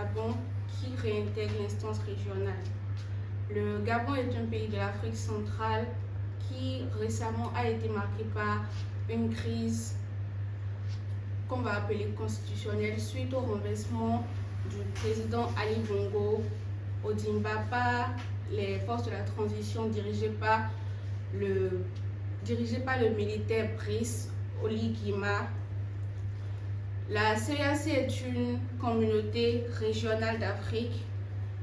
Gabon qui réintègre l'instance régionale. Le Gabon est un pays de l'Afrique centrale qui récemment a été marqué par une crise qu'on va appeler constitutionnelle suite au renversement du président Ali Bongo Ondimba par les forces de la transition dirigées par le militaire Brice Oligui-Nguema. La CEEAC est une communauté régionale d'Afrique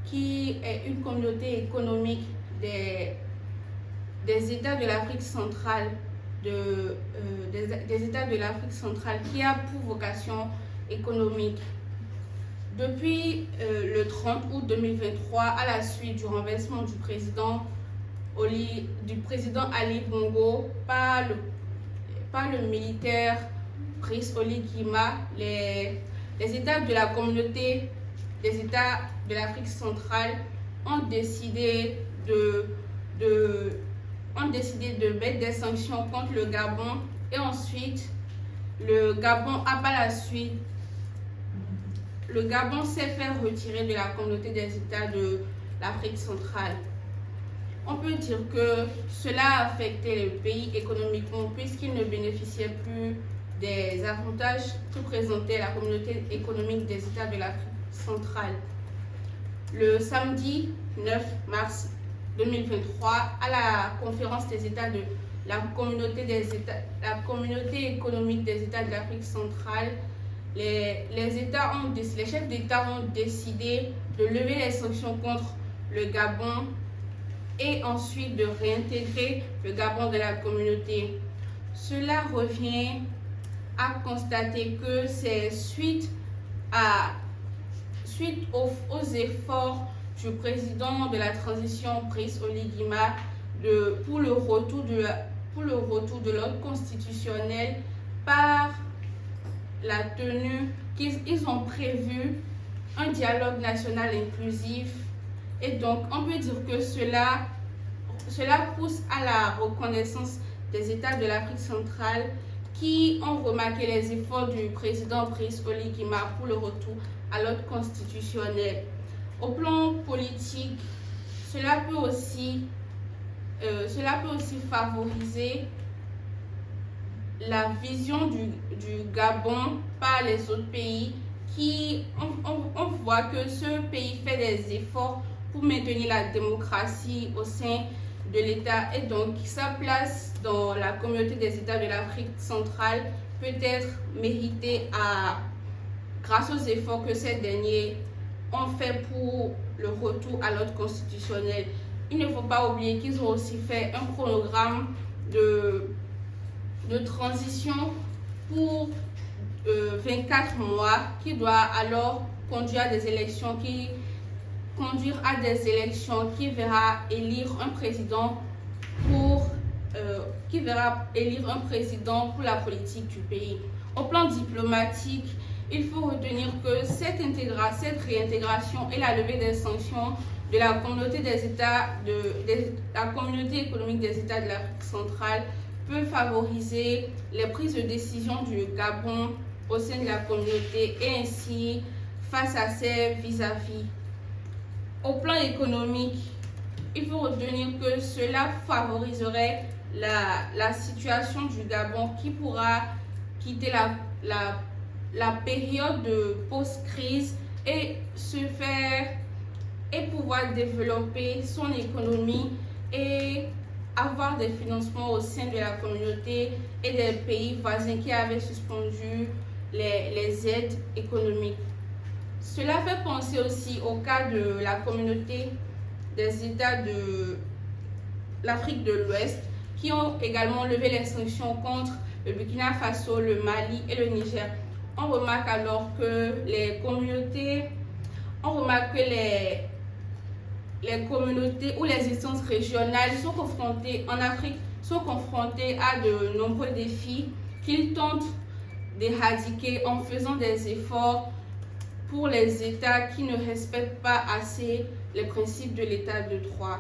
qui est une communauté économique des États de l'Afrique centrale, des États de l'Afrique centrale qui a pour vocation économique. Depuis le 30 août 2023, à la suite du renversement du président Ali Bongo par le militaire Brice Oligui-Nguema, les États de la communauté des États de l'Afrique centrale ont décidé de mettre des sanctions contre le Gabon, et ensuite le Gabon s'est fait retirer de la communauté des États de l'Afrique centrale. On peut dire que cela a affecté le pays économiquement puisqu'il ne bénéficiait plus des avantages que présentait la communauté économique des États de l'Afrique centrale. Le samedi 9 mars 2023, à la conférence des États de la communauté économique des États de l'Afrique centrale, les chefs d'État ont décidé de lever les sanctions contre le Gabon et ensuite de réintégrer le Gabon dans la communauté. Cela revient à constater que c'est suite aux efforts du président de la transition Brice Oligui-Nguema pour le retour de l'ordre constitutionnel par la tenue qu'ils ont prévu un dialogue national inclusif, et donc on peut dire que cela pousse à la reconnaissance des États de l'Afrique centrale qui ont remarqué les efforts du président Brice Oligui-Nguema pour le retour à l'ordre constitutionnel. Au plan politique, cela peut aussi favoriser la vision du Gabon par les autres pays qui on voit que ce pays fait des efforts pour maintenir la démocratie au sein de l'État, et donc sa place dans la communauté des États de l'Afrique centrale peut être méritée grâce aux efforts que ces derniers ont fait pour le retour à l'ordre constitutionnel. Il ne faut pas oublier qu'ils ont aussi fait un chronogramme de transition pour 24 mois qui doit alors conduire à des élections qui verra élire un président pour la politique du pays. Au plan diplomatique, il faut retenir que cette réintégration et la levée des sanctions de la communauté la communauté économique des États de l'Afrique centrale peut favoriser les prises de décision du Gabon au sein de la communauté et ainsi face à ses vis-à-vis. Au plan économique, il faut retenir que cela favoriserait la situation du Gabon qui pourra quitter la période de post-crise et pouvoir développer son économie et avoir des financements au sein de la communauté et des pays voisins qui avaient suspendu les aides économiques. Cela fait penser aussi au cas de la communauté des États de l'Afrique de l'Ouest qui ont également levé les sanctions contre le Burkina Faso, le Mali et le Niger. On remarque alors que les communautés ou les instances régionales sont confrontées à de nombreux défis qu'ils tentent d'éradiquer en faisant des efforts pour les États qui ne respectent pas assez les principes de l'État de droit.